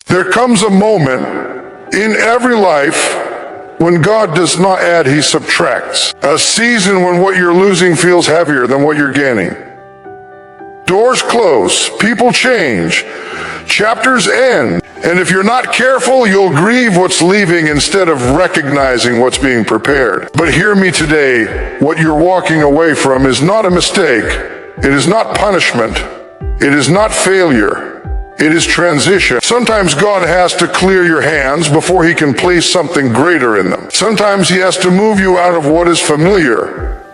There comes a moment in every life when God does not add, He subtracts. A season when what you're losing feels heavier than what you're gaining. Doors close, people change, chapters end, and if you're not careful, you'll grieve what's leaving instead of recognizing what's being prepared. But hear me today, what you're walking away from is not a mistake. It is not punishment. It is not failure. It is transition. Sometimes God has to clear your hands before He can place something greater in them. Sometimes He has to move you out of what is familiar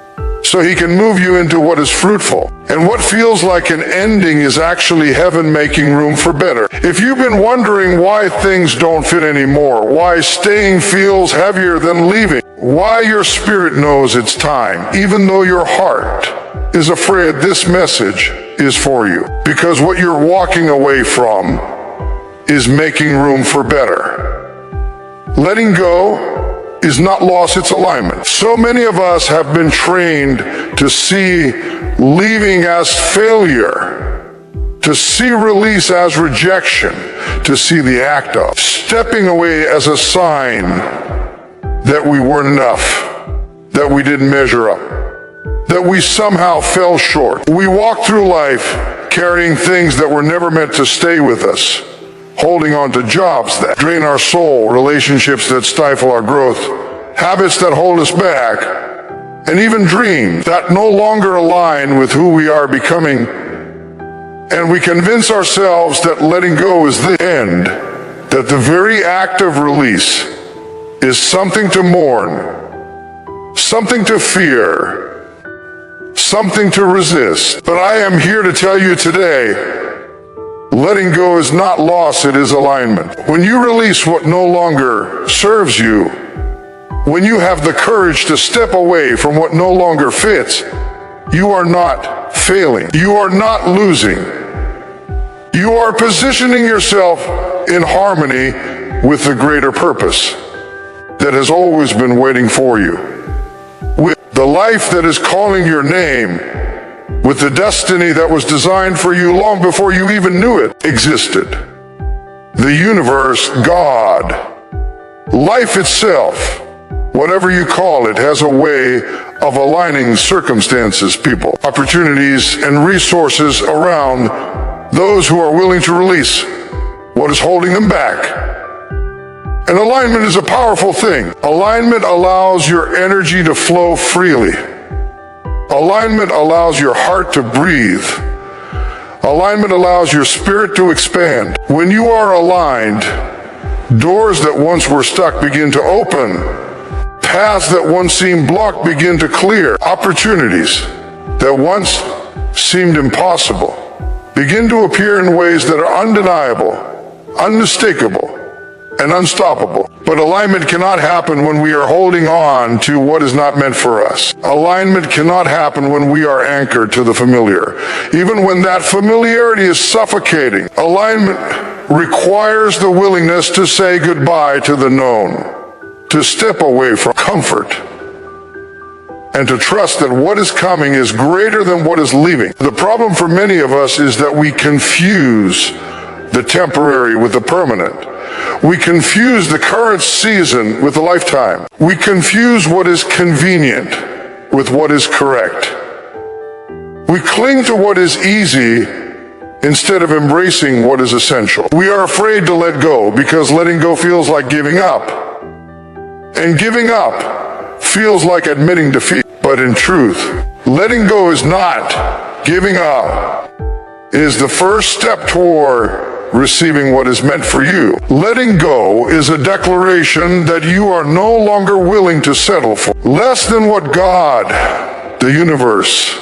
so He can move you into what is fruitful. And what feels like an ending is actually heaven making room for better. If you've been wondering why things don't fit anymore, why staying feels heavier than leaving, why your spirit knows it's time, even though your heart is afraid, this message is for you. Because what you're walking away from is making room for better. Letting go is not loss, it's alignment. So many of us have been trained to see leaving as failure, to see release as rejection, to see the act of stepping away as a sign that we weren't enough, that we didn't measure up, that we somehow fell short. We walk through life carrying things that were never meant to stay with us, holding on to jobs that drain our soul, relationships that stifle our growth, habits that hold us back, and even dreams that no longer align with who we are becoming. And we convince ourselves that letting go is the end, that the very act of release is something to mourn, something to fear, something to resist. But I am here to tell you today, letting go is not loss, it is alignment. When you release what no longer serves you, when you have the courage to step away from what no longer fits, you are not failing. You are not losing. You are positioning yourself in harmony with the greater purpose that has always been waiting for you. With the life that is calling your name, with the destiny that was designed for you long before you even knew it existed. The universe, God, life itself, whatever you call it, has a way of aligning circumstances, people, opportunities, and resources around those who are willing to release what is holding them back. And alignment is a powerful thing. Alignment allows your energy to flow freely. Alignment allows your heart to breathe. Alignment allows your spirit to expand. When you are aligned, doors that once were stuck begin to open. Paths that once seemed blocked begin to clear. Opportunities that once seemed impossible begin to appear in ways that are undeniable, unmistakable, and unstoppable. But alignment cannot happen when we are holding on to what is not meant for us. Alignment cannot happen when we are anchored to the familiar, even when that familiarity is suffocating. Alignment requires the willingness to say goodbye to the known, to step away from comfort, and to trust that what is coming is greater than what is leaving. The problem for many of us is that we confuse the temporary with the permanent. We confuse the current season with the lifetime. We confuse what is convenient with what is correct. We cling to what is easy instead of embracing what is essential. We are afraid to let go because letting go feels like giving up. And giving up feels like admitting defeat. But in truth, letting go is not giving up. It is the first step toward receiving what is meant for you. Letting go is a declaration that you are no longer willing to settle for less than what God, the universe,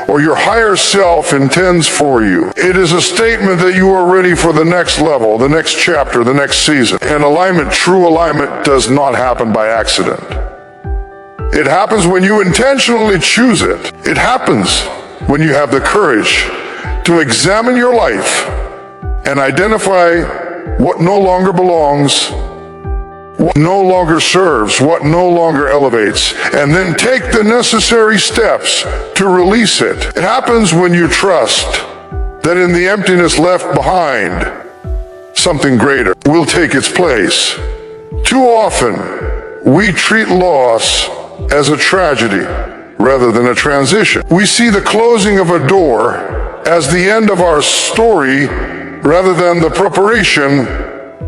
or your higher self intends for you. It is a statement that you are ready for the next level, the next chapter, the next season. And alignment, true alignment, does not happen by accident. It happens when you intentionally choose it. It happens when you have the courage to examine your life and identify what no longer belongs, what no longer serves, what no longer elevates, and then take the necessary steps to release it. It happens when you trust that in the emptiness left behind, something greater will take its place. Too often, we treat loss as a tragedy rather than a transition. We see the closing of a door as the end of our story rather than the preparation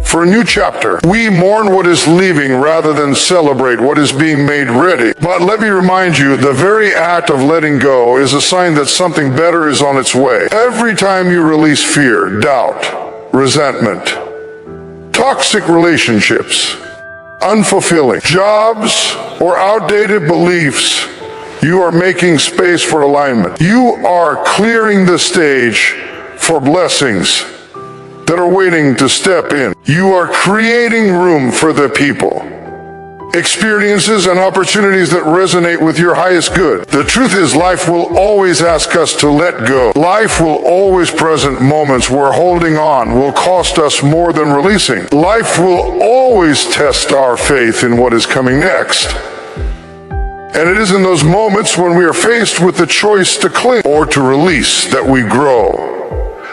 for a new chapter. We mourn what is leaving rather than celebrate what is being made ready. But let me remind you, the very act of letting go is a sign that something better is on its way. Every time you release fear, doubt, resentment, toxic relationships, unfulfilling jobs, or outdated beliefs, you are making space for alignment. You are clearing the stage for blessings that are waiting to step in. You are creating room for the people, experiences, and opportunities that resonate with your highest good. The truth is, life will always ask us to let go. Life will always present moments where holding on will cost us more than releasing. Life will always test our faith in what is coming next. And it is in those moments when we are faced with the choice to cling or to release that we grow,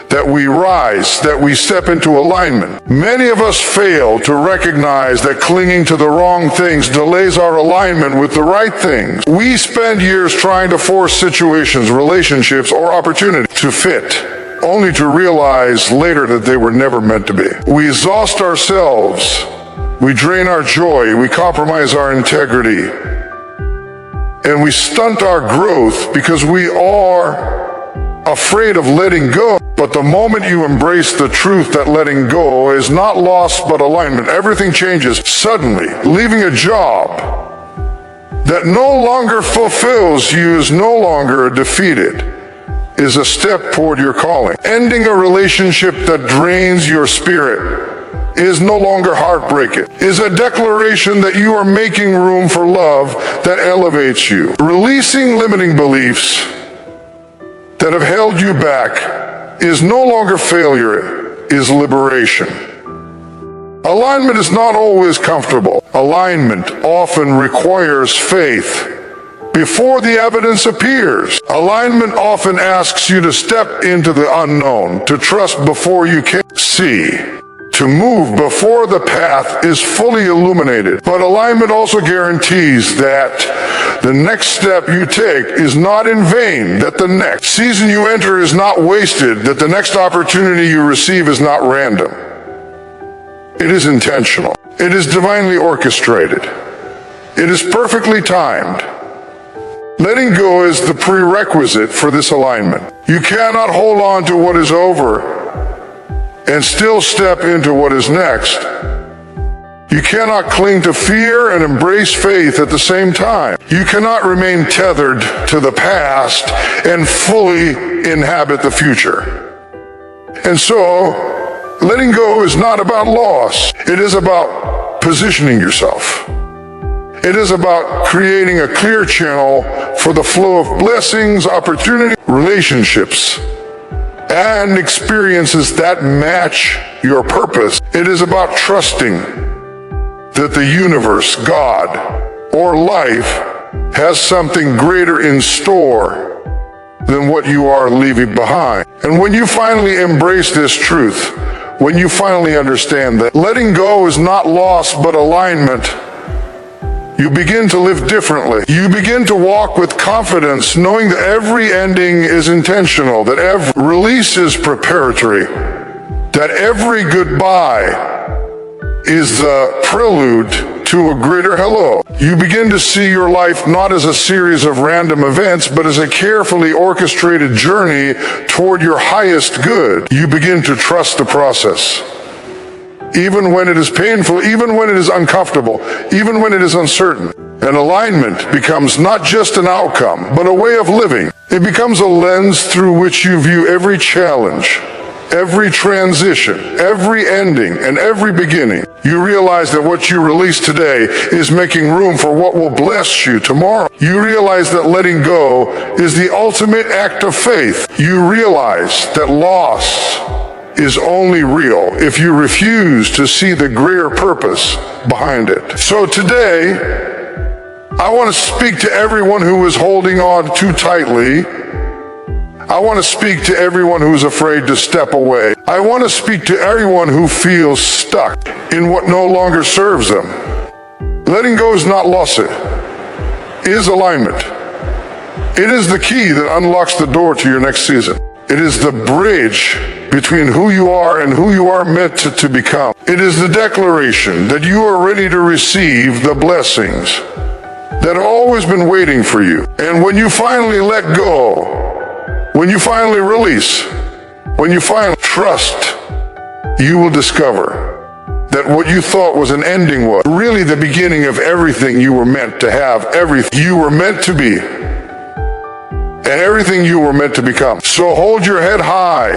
that we rise, that we step into alignment. Many of us fail to recognize that clinging to the wrong things delays our alignment with the right things. We spend years trying to force situations, relationships, or opportunities to fit, only to realize later that they were never meant to be. We exhaust ourselves, we drain our joy, we compromise our integrity, and we stunt our growth because we are afraid of letting go. But the moment you embrace the truth that letting go is not loss but alignment, everything changes. Suddenly, leaving a job that no longer fulfills you is no longer defeated, is a step toward your calling. Ending a relationship that drains your spirit is no longer heartbreaking, is a declaration that you are making room for love that elevates you. Releasing limiting beliefs that have held you back is no longer failure, is liberation. Alignment is not always comfortable. Alignment often requires faith before the evidence appears. Alignment often asks you to step into the unknown, to trust before you can see, to move before the path is fully illuminated. But alignment also guarantees that the next step you take is not in vain, that the next season you enter is not wasted, that the next opportunity you receive is not random. It is intentional. It is divinely orchestrated. It is perfectly timed. Letting go is the prerequisite for this alignment. You cannot hold on to what is over and still step into what is next. You cannot cling to fear and embrace faith at the same time. You cannot remain tethered to the past and fully inhabit the future. And so, letting go is not about loss. It is about positioning yourself. It is about creating a clear channel for the flow of blessings, opportunity, relationships, and experiences that match your purpose. It is about trusting that the universe, God, or life has something greater in store than what you are leaving behind. And when you finally embrace this truth, when you finally understand that letting go is not loss but alignment, you begin to live differently. You begin to walk with confidence, knowing that every ending is intentional, that every release is preparatory, that every goodbye is the prelude to a greater hello. You begin to see your life not as a series of random events, but as a carefully orchestrated journey toward your highest good. You begin to trust the process. Even when it is painful, even when it is uncomfortable, even when it is uncertain. And alignment becomes not just an outcome, but a way of living. It becomes a lens through which you view every challenge, every transition, every ending, and every beginning. You realize that what you release today is making room for what will bless you tomorrow. You realize that letting go is the ultimate act of faith. You realize that loss is only real if you refuse to see the greater purpose behind it. So today, I want to speak to everyone who is holding on too tightly. I want to speak to everyone who is afraid to step away. I want to speak to everyone who feels stuck in what no longer serves them. Letting go is not loss, it is alignment. It is the key that unlocks the door to your next season. It is the bridge between who you are and who you are meant to become. It is the declaration that you are ready to receive the blessings that have always been waiting for you. And when you finally let go, when you finally release, when you finally trust, you will discover that what you thought was an ending was really the beginning of everything you were meant to have, everything you were meant to be, and everything you were meant to become. So hold your head high,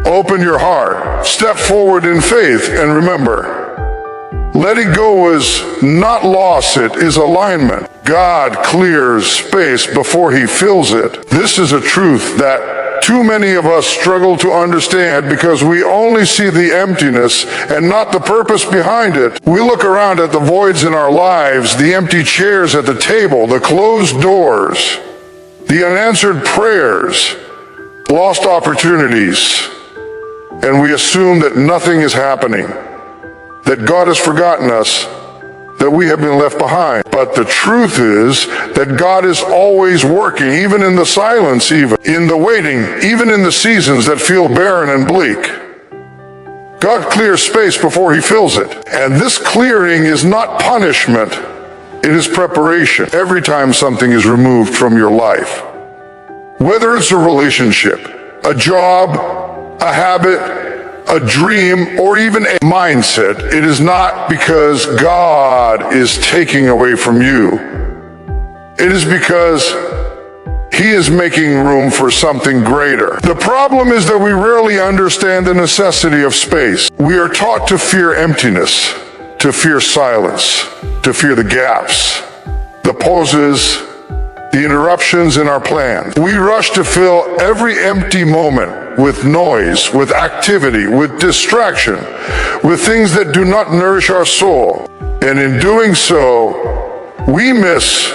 open your heart, step forward in faith, and remember, letting go is not loss, it is alignment. God clears space before He fills it. This is a truth that too many of us struggle to understand because we only see the emptiness and not the purpose behind it. We look around at the voids in our lives, the empty chairs at the table, the closed doors, the unanswered prayers, lost opportunities, and we assume that nothing is happening, that God has forgotten us, that we have been left behind. But the truth is that God is always working, even in the silence, even in the waiting, even in the seasons that feel barren and bleak. God clears space before He fills it. And this clearing is not punishment, it is preparation. Every time something is removed from your life, whether it's a relationship, a job, a habit, a dream, or even a mindset, it is not because God is taking away from you. It is because He is making room for something greater. The problem is that we rarely understand the necessity of space. We are taught to fear emptiness, to fear silence, to fear the gaps, the pauses, the interruptions in our plans. We rush to fill every empty moment with noise, with activity, with distraction, with things that do not nourish our soul. And in doing so, we miss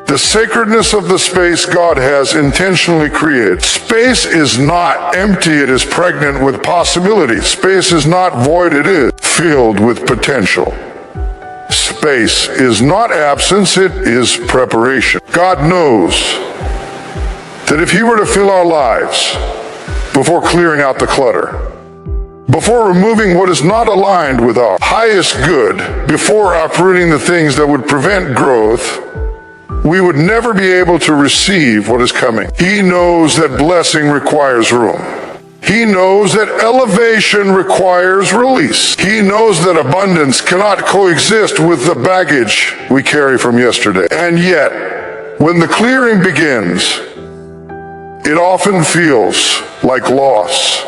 the sacredness of the space God has intentionally created. Space is not empty, it is pregnant with possibility. Space is not void, it is filled with potential. Space is not absence, it is preparation. God knows that if He were to fill our lives before clearing out the clutter, before removing what is not aligned with our highest good, before uprooting the things that would prevent growth, we would never be able to receive what is coming. He knows that blessing requires room. He knows that elevation requires release. He knows that abundance cannot coexist with the baggage we carry from yesterday. And yet, when the clearing begins, it often feels like loss.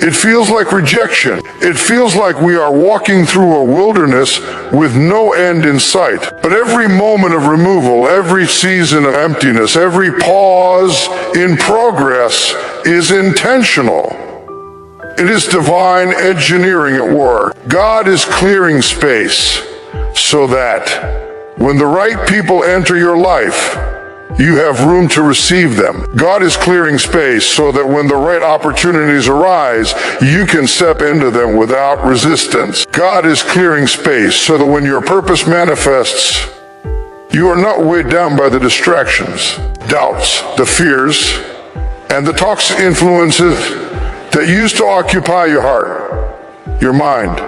It feels like rejection. It feels like we are walking through a wilderness with no end in sight. But every moment of removal, every season of emptiness, every pause in progress is intentional. It is divine engineering at work. God is clearing space so that when the right people enter your life, you have room to receive them. God is clearing space so that when the right opportunities arise, you can step into them without resistance. God is clearing space so that when your purpose manifests, you are not weighed down by the distractions, doubts, the fears, and the toxic influences that used to occupy your heart, your mind,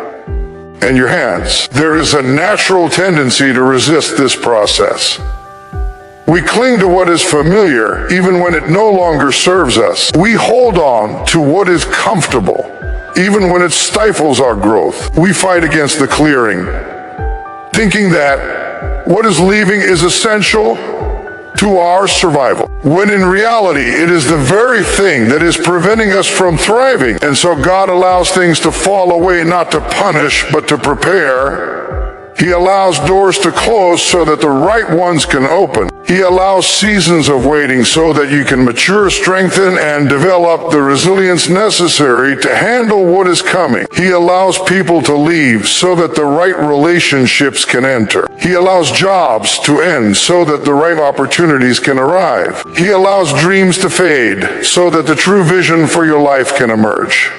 and your hands. There is a natural tendency to resist this process. We cling to what is familiar even when it no longer serves us. We hold on to what is comfortable even when it stifles our growth. We fight against the clearing, thinking that what is leaving is essential to our survival, when in reality it is the very thing that is preventing us from thriving. And so God allows things to fall away not to punish but to prepare. He allows doors to close so that the right ones can open. He allows seasons of waiting so that you can mature, strengthen, and develop the resilience necessary to handle what is coming. He allows people to leave so that the right relationships can enter. He allows jobs to end so that the right opportunities can arrive. He allows dreams to fade so that the true vision for your life can emerge.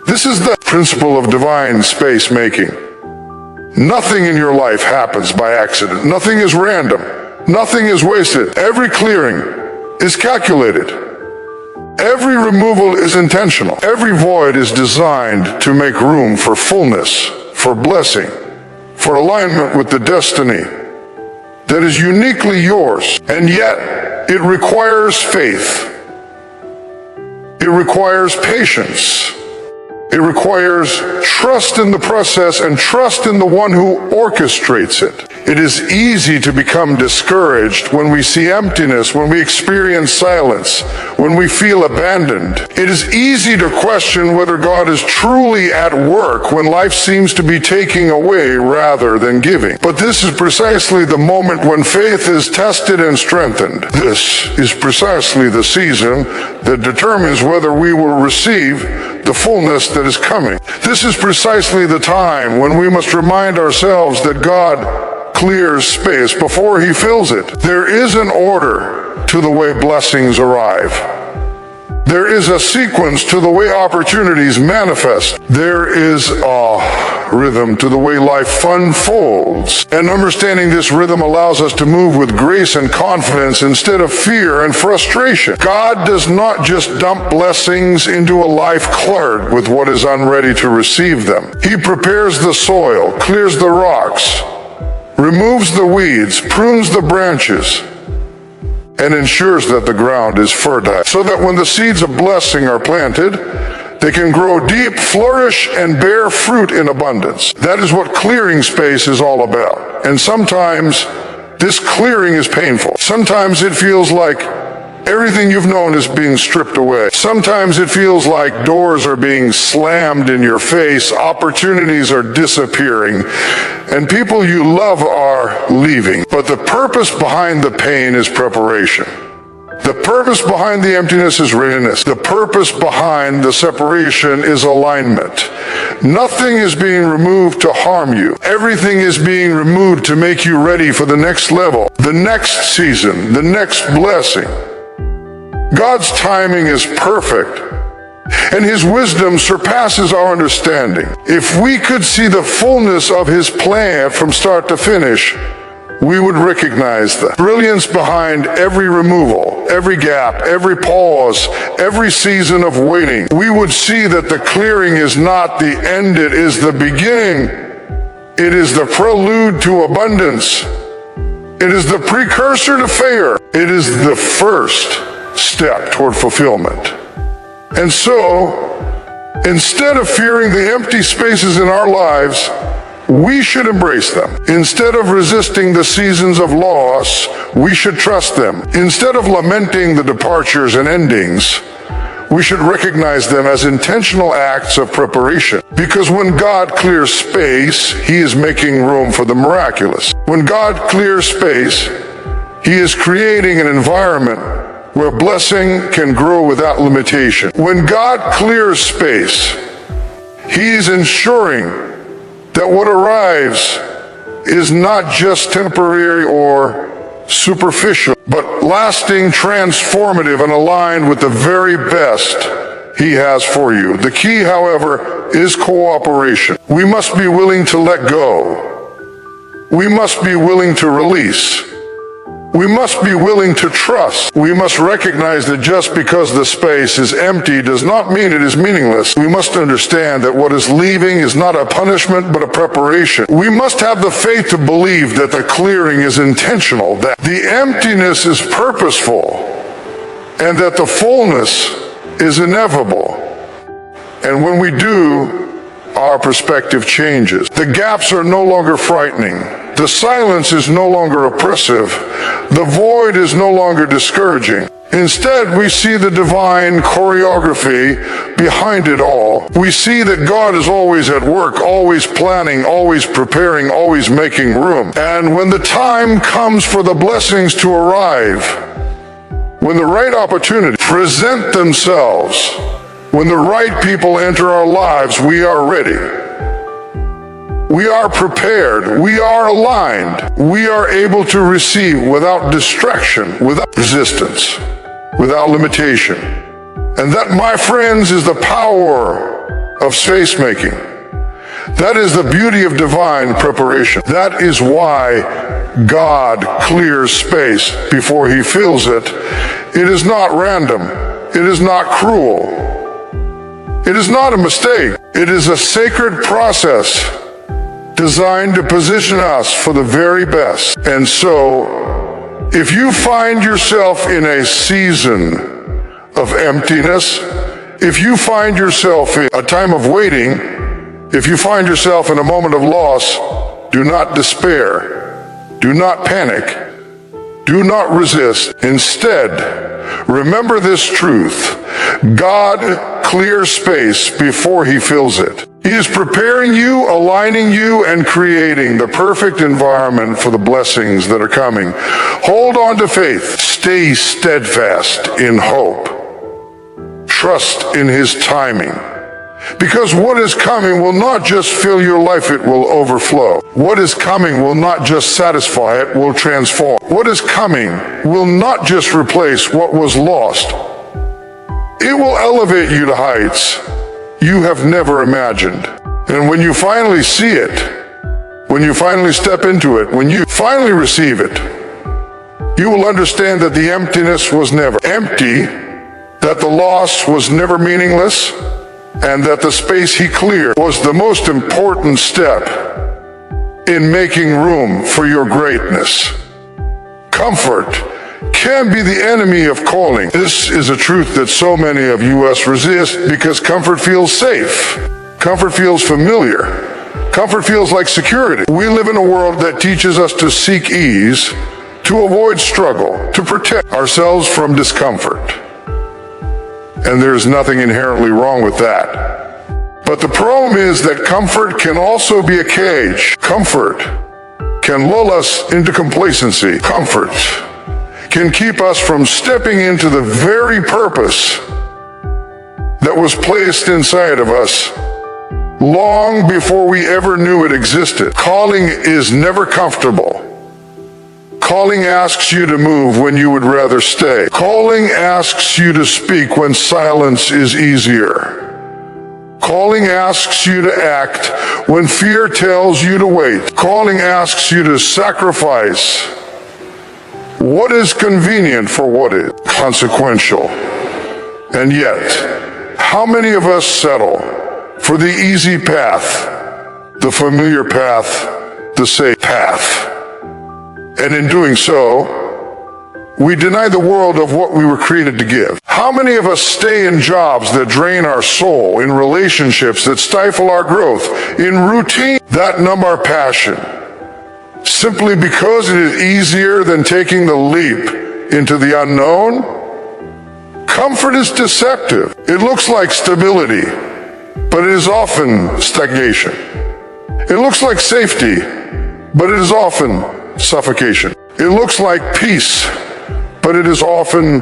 This is the principle of divine space making. Nothing in your life happens by accident. Nothing is random. Nothing is wasted. Every clearing is calculated. Every removal is intentional. Every void is designed to make room for fullness, for blessing, for alignment with the destiny that is uniquely yours. And yet, it requires faith. It requires patience. It requires trust in the process and trust in the one who orchestrates it. It is easy to become discouraged when we see emptiness, when we experience silence, when we feel abandoned. It is easy to question whether God is truly at work when life seems to be taking away rather than giving. But this is precisely the moment when faith is tested and strengthened. This is precisely the season that determines whether we will receive the fullness that is coming. This is precisely the time when we must remind ourselves that God clears space before He fills it. There is an order to the way blessings arrive. There is a sequence to the way opportunities manifest. There is a rhythm to the way life unfolds. And understanding this rhythm allows us to move with grace and confidence instead of fear and frustration. God does not just dump blessings into a life cluttered with what is unready to receive them. He prepares the soil, clears the rocks, removes the weeds, prunes the branches, and ensures that the ground is fertile, so that when the seeds of blessing are planted, they can grow deep, flourish, and bear fruit in abundance. That is what clearing space is all about. And sometimes this clearing is painful. Sometimes it feels like everything you've known is being stripped away. Sometimes it feels like doors are being slammed in your face, opportunities are disappearing, and people you love are leaving. But the purpose behind the pain is preparation. The purpose behind the emptiness is readiness. The purpose behind the separation is alignment. Nothing is being removed to harm you. Everything is being removed to make you ready for the next level, the next season, the next blessing. God's timing is perfect, and His wisdom surpasses our understanding. If we could see the fullness of His plan from start to finish, we would recognize the brilliance behind every removal, every gap, every pause, every season of waiting. We would see that the clearing is not the end, it is the beginning. It is the prelude to abundance. It is the precursor to favor. It is the first step toward fulfillment. And so, instead of fearing the empty spaces in our lives, we should embrace them. Instead of resisting the seasons of loss, we should trust them. Instead of lamenting the departures and endings, we should recognize them as intentional acts of preparation. Because when God clears space, He is making room for the miraculous. When God clears space, He is creating an environment where blessing can grow without limitation. When God clears space, He is ensuring that what arrives is not just temporary or superficial, but lasting, transformative, and aligned with the very best He has for you. The key, however, is cooperation. We must be willing to let go. We must be willing to release. We must be willing to trust. We must recognize that just because the space is empty does not mean it is meaningless. We must understand that what is leaving is not a punishment but a preparation. We must have the faith to believe that the clearing is intentional, that the emptiness is purposeful, and that the fullness is inevitable. And when we do, our perspective changes. The gaps are no longer frightening. The silence is no longer oppressive. The void is no longer discouraging. Instead, we see the divine choreography behind it all. We see that God is always at work, always planning, always preparing, always making room. And when the time comes for the blessings to arrive, when the right opportunities present themselves, when the right people enter our lives, we are ready. We are prepared. We are aligned. We are able to receive without distraction, without resistance, without limitation. And that, my friends, is the power of space making. That is the beauty of divine preparation. That is why God clears space before he fills it. It is not random. It is not cruel. It is not a mistake. It is a sacred process designed to position us for the very best. And so, if you find yourself in a season of emptiness, if you find yourself in a time of waiting, if you find yourself in a moment of loss, do not despair. Do not panic. Do not resist. Instead, remember this truth. God clears space before he fills it. He is preparing you, aligning you, and creating the perfect environment for the blessings that are coming. Hold on to faith. Stay steadfast in hope. Trust in his timing. Because what is coming will not just fill your life, it will overflow. What is coming will not just satisfy, it will transform. What is coming will not just replace what was lost. It will elevate you to heights you have never imagined. And when you finally see it, when you finally step into it, when you finally receive it, you will understand that the emptiness was never empty, that the loss was never meaningless, and that the space he cleared was the most important step in making room for your greatness. Comfort can be the enemy of calling. This is a truth that so many of us resist because comfort feels safe. Comfort feels familiar. Comfort feels like security. We live in a world that teaches us to seek ease, to avoid struggle, to protect ourselves from discomfort. And there's nothing inherently wrong with that. But the problem is that comfort can also be a cage. Comfort can lull us into complacency. Comfort can keep us from stepping into the very purpose that was placed inside of us long before we ever knew it existed. Calling is never comfortable. Calling asks you to move when you would rather stay. Calling asks you to speak when silence is easier. Calling asks you to act when fear tells you to wait. Calling asks you to sacrifice what is convenient for what is consequential. And yet, how many of us settle for the easy path, the familiar path, the safe path? And in doing so, we deny the world of what we were created to give. How many of us stay in jobs that drain our soul, in relationships that stifle our growth, in routine that numb our passion, simply because it is easier than taking the leap into the unknown? Comfort is deceptive. It looks like stability, but it is often stagnation. It looks like safety, but it is often suffocation. It looks like peace, but it is often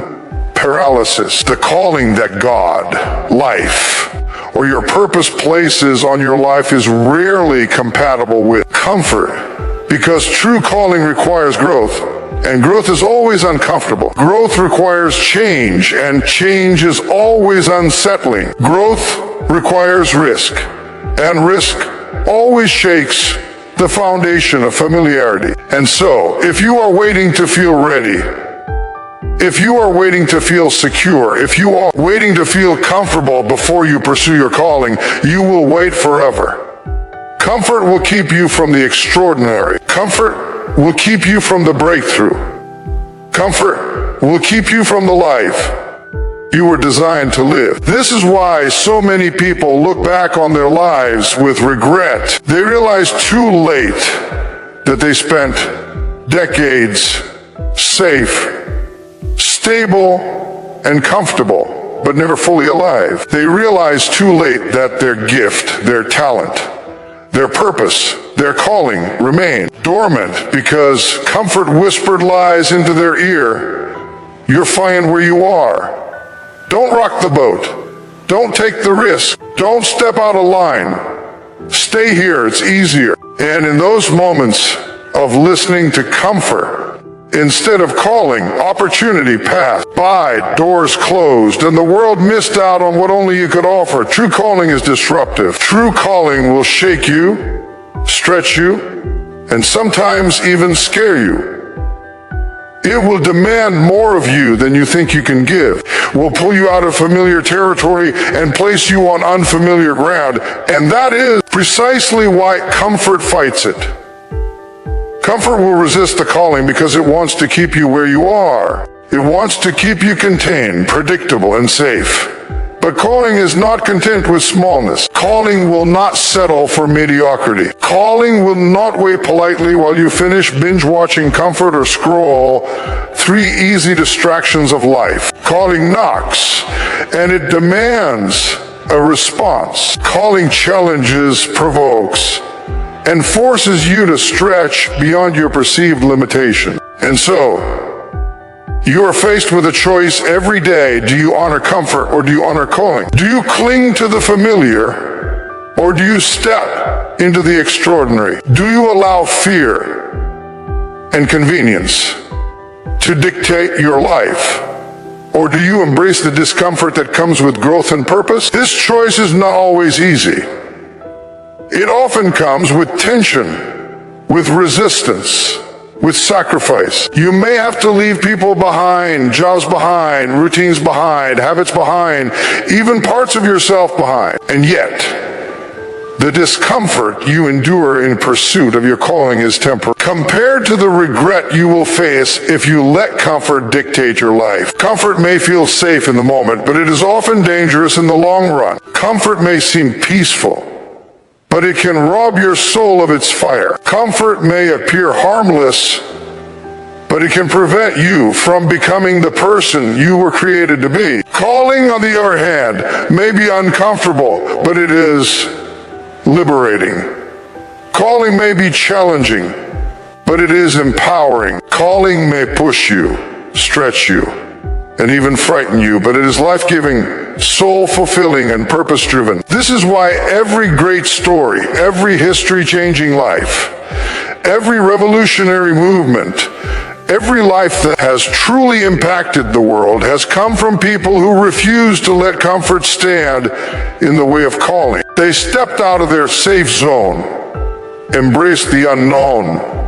paralysis. The calling that God, life, or your purpose places on your life is rarely compatible with comfort, because true calling requires growth, and growth is always uncomfortable. Growth requires change, and change is always unsettling. Growth requires risk, and risk always shakes the foundation of familiarity. And so, if you are waiting to feel ready, if you are waiting to feel secure, if you are waiting to feel comfortable before you pursue your calling, you will wait forever. Comfort will keep you from the extraordinary. Comfort will keep you from the breakthrough. Comfort will keep you from the life you were designed to live. This is why so many people look back on their lives with regret. They realize too late that they spent decades safe, stable and comfortable, but never fully alive. They realize too late that their gift, their talent, their purpose, their calling remain dormant because comfort whispered lies into their ear. You're fine where you are. Don't rock the boat. Don't take the risk. Don't step out of line. Stay here, it's easier. And in those moments of listening to comfort, instead of calling, opportunity passed by, doors closed, and the world missed out on what only you could offer. True calling is disruptive. True calling will shake you, stretch you, and sometimes even scare you. It will demand more of you than you think you can give, will pull you out of familiar territory and place you on unfamiliar ground. And that is precisely why comfort fights it. Comfort will resist the calling because it wants to keep you where you are. It wants to keep you contained, predictable, and safe. But calling is not content with smallness. Calling will not settle for mediocrity. Calling will not wait politely while you finish binge-watching comfort or scroll 3 easy distractions of life. Calling knocks, and it demands a response. Calling challenges, provokes, and forces you to stretch beyond your perceived limitation. And so, you are faced with a choice every day. Do you honor comfort or do you honor calling? Do you cling to the familiar or do you step into the extraordinary? Do you allow fear and convenience to dictate your life? Or do you embrace the discomfort that comes with growth and purpose? This choice is not always easy. It often comes with tension, with resistance, with sacrifice. You may have to leave people behind, jobs behind, routines behind, habits behind, even parts of yourself behind. And yet, the discomfort you endure in pursuit of your calling is temporary, compared to the regret you will face if you let comfort dictate your life. Comfort may feel safe in the moment, but it is often dangerous in the long run. Comfort may seem peaceful, but it can rob your soul of its fire. Comfort may appear harmless, but it can prevent you from becoming the person you were created to be. Calling, on the other hand, may be uncomfortable, but it is liberating. Calling may be challenging, but it is empowering. Calling may push you, stretch you, and even frighten you, but it is life-giving, soul-fulfilling, and purpose-driven. This is why every great story, every history-changing life, every revolutionary movement, every life that has truly impacted the world has come from people who refused to let comfort stand in the way of calling. They stepped out of their safe zone, embraced the unknown,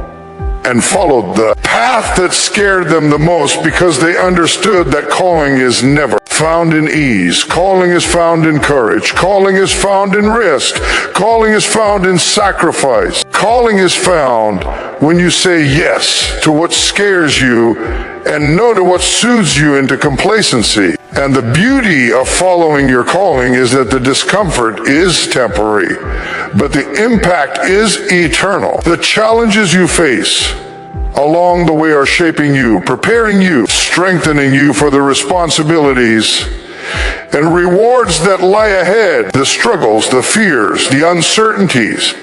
and followed the path that scared them the most because they understood that calling is never found in ease. Calling is found in courage. Calling is found in risk. Calling is found in sacrifice. Calling is found when you say yes to what scares you and no to what soothes you into complacency. And the beauty of following your calling is that the discomfort is temporary, but the impact is eternal. The challenges you face along the way are shaping you, preparing you, strengthening you for the responsibilities and rewards that lie ahead. The struggles, the fears, the uncertainties,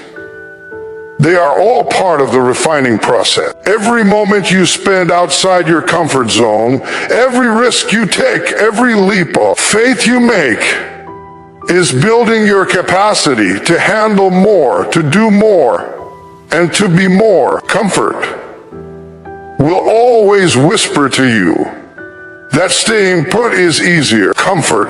they are all part of the refining process. Every moment you spend outside your comfort zone, every risk you take, every leap of faith you make is building your capacity to handle more, to do more, and to be more. Comfort will always whisper to you that staying put is easier. Comfort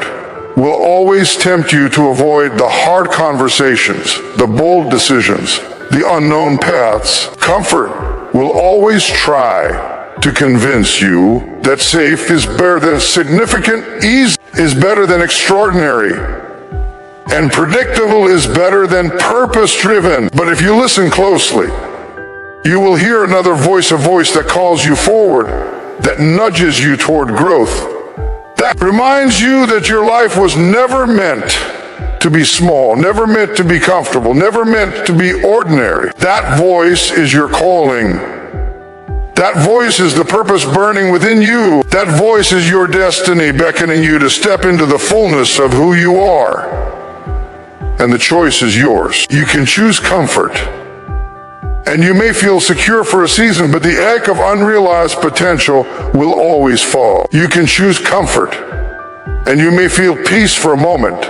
will always tempt you to avoid the hard conversations, the bold decisions, the unknown paths. Comfort will always try to convince you that safe is better than significant, easy is better than extraordinary, and predictable is better than purpose-driven. But if you listen closely, you will hear another voice, a voice that calls you forward, that nudges you toward growth, that reminds you that your life was never meant to be small, never meant to be comfortable, never meant to be ordinary. That voice is your calling. That voice is the purpose burning within you. That voice is your destiny beckoning you to step into the fullness of who you are. And the choice is yours. You can choose comfort. And you may feel secure for a season, but the egg of unrealized potential will always fall. You can choose comfort. And you may feel peace for a moment,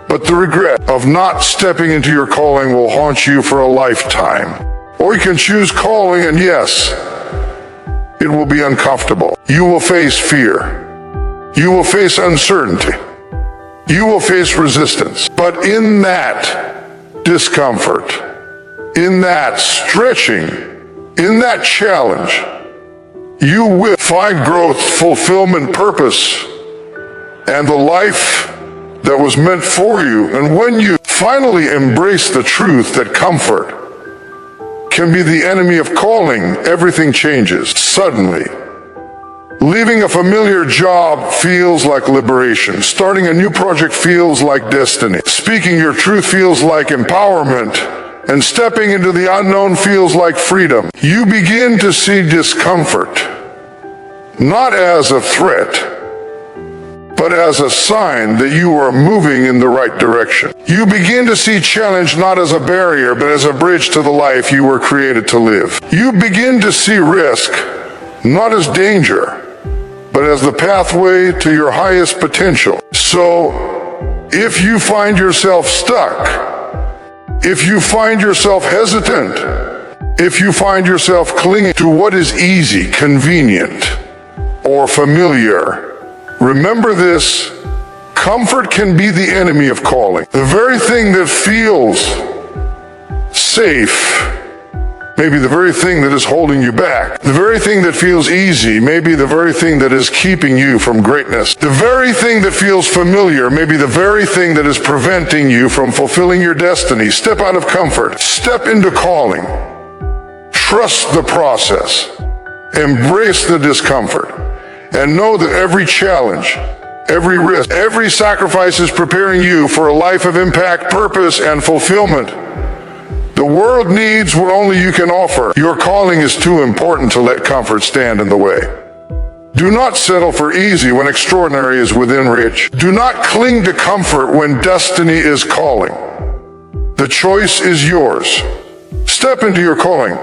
but the regret of not stepping into your calling will haunt you for a lifetime. Or you can choose calling, and yes, it will be uncomfortable. You will face fear. You will face uncertainty. You will face resistance. But in that discomfort, in that stretching, in that challenge, you will find growth, fulfillment, purpose, and the life that was meant for you. And when you finally embrace the truth that comfort can be the enemy of calling, everything changes suddenly. Leaving a familiar job feels like liberation. Starting a new project feels like destiny. Speaking your truth feels like empowerment. And stepping into the unknown feels like freedom. You begin to see discomfort not as a threat, but as a sign that you are moving in the right direction. You begin to see challenge not as a barrier, but as a bridge to the life you were created to live. You begin to see risk not as danger, but as the pathway to your highest potential. So, if you find yourself stuck, if you find yourself hesitant, if you find yourself clinging to what is easy, convenient, or familiar, remember this: comfort can be the enemy of calling. The very thing that feels safe may be the very thing that is holding you back. The very thing that feels easy may be the very thing that is keeping you from greatness. The very thing that feels familiar may be the very thing that is preventing you from fulfilling your destiny. Step out of comfort. Step into calling. Trust the process. Embrace the discomfort. And know that every challenge, every risk, every sacrifice is preparing you for a life of impact, purpose, and fulfillment. The world needs what only you can offer. Your calling is too important to let comfort stand in the way. Do not settle for easy when extraordinary is within reach. Do not cling to comfort when destiny is calling. The choice is yours. Step into your calling.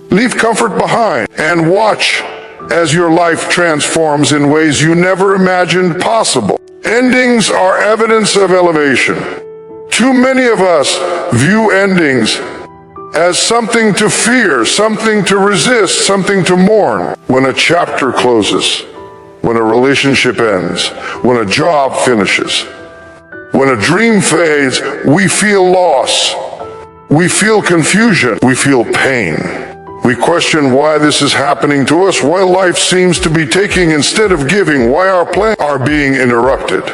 Leave comfort behind and watch as your life transforms in ways you never imagined possible. Endings are evidence of elevation. Too many of us view endings as something to fear, something to resist, something to mourn. When a chapter closes, when a relationship ends, when a job finishes, when a dream fades, we feel loss, we feel confusion, we feel pain. We question why this is happening to us, why life seems to be taking instead of giving, why our plans are being interrupted,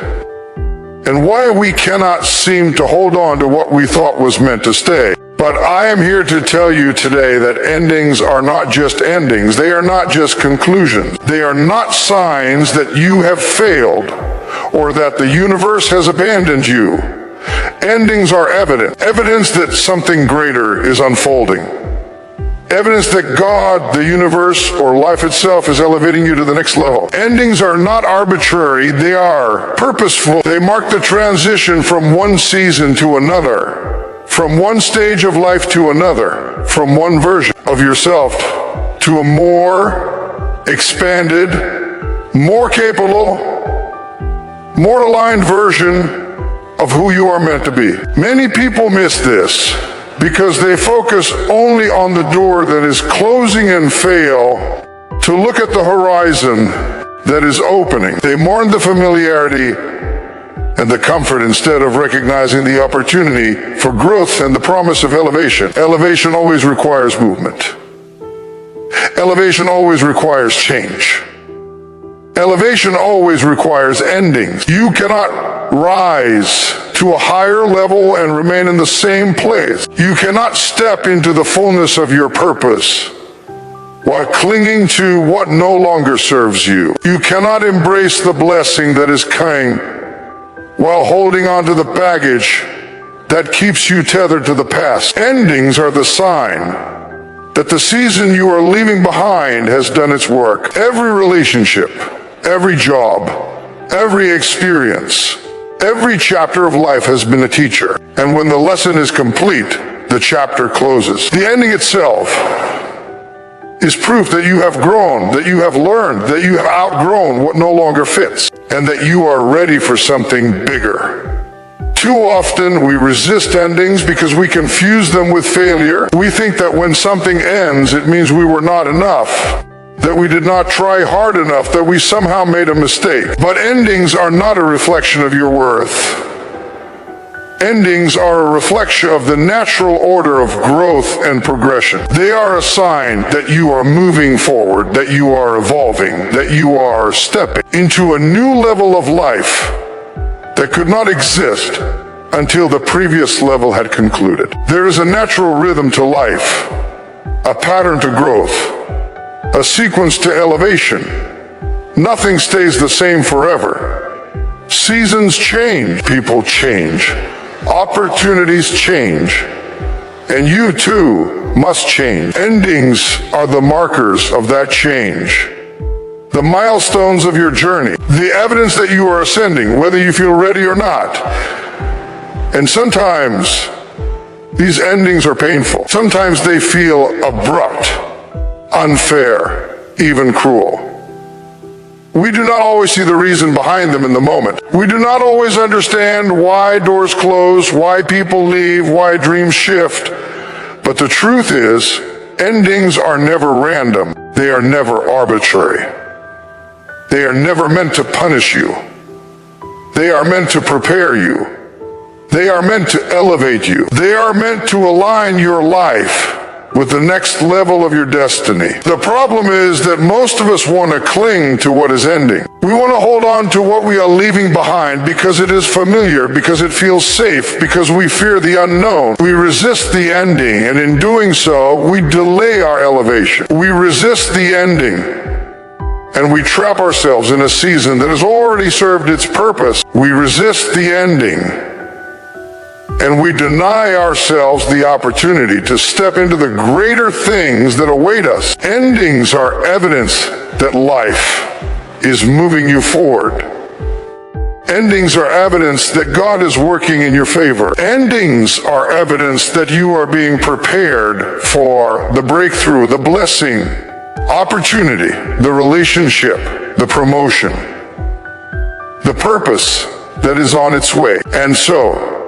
and why we cannot seem to hold on to what we thought was meant to stay. But I am here to tell you today that endings are not just endings. They are not just conclusions. They are not signs that you have failed or that the universe has abandoned you. Endings are evidence that something greater is unfolding. Evidence that God, the universe, or life itself is elevating you to the next level. Endings are not arbitrary, they are purposeful. They mark the transition from one season to another, from one stage of life to another, from one version of yourself to a more expanded, more capable, more aligned version of who you are meant to be. Many people miss this because they focus only on the door that is closing and fail to look at the horizon that is opening. They mourn the familiarity and the comfort instead of recognizing the opportunity for growth and the promise of elevation. Elevation always requires movement. Elevation always requires change. Elevation always requires endings. You cannot rise to a higher level and remain in the same place. You cannot step into the fullness of your purpose while clinging to what no longer serves you. You cannot embrace the blessing that is coming while holding on to the baggage that keeps you tethered to the past. Endings are the sign that the season you are leaving behind has done its work. Every relationship, every job, every experience, every chapter of life has been a teacher. And when the lesson is complete, the chapter closes. The ending itself is proof that you have grown, that you have learned, that you have outgrown what no longer fits, and that you are ready for something bigger. Too often we resist endings because we confuse them with failure. We think that when something ends, it means we were not enough, that we did not try hard enough, that we somehow made a mistake. But endings are not a reflection of your worth. Endings are a reflection of the natural order of growth and progression. They are a sign that you are moving forward, that you are evolving, that you are stepping into a new level of life that could not exist until the previous level had concluded. There is a natural rhythm to life, a pattern to growth, a sequence to elevation. Nothing stays the same forever. Seasons change, people change, opportunities change, and you too must change. Endings are the markers of that change, the milestones of your journey, the evidence that you are ascending, whether you feel ready or not. And sometimes these endings are painful. Sometimes they feel abrupt, unfair, even cruel. We do not always see the reason behind them in the moment. We do not always understand why doors close, why people leave, why dreams shift. But the truth is, endings are never random. They are never arbitrary. They are never meant to punish you. They are meant to prepare you. They are meant to elevate you. They are meant to align your life with the next level of your destiny. The problem is that most of us want to cling to what is ending. We want to hold on to what we are leaving behind because it is familiar, because it feels safe, because we fear the unknown. We resist the ending, and in doing so, we delay our elevation. We resist the ending, and we trap ourselves in a season that has already served its purpose. We resist the ending, and we deny ourselves the opportunity to step into the greater things that await us. Endings are evidence that life is moving you forward. Endings are evidence that God is working in your favor. Endings are evidence that you are being prepared for the breakthrough, the blessing, opportunity, the relationship, the promotion, the purpose that is on its way. And so,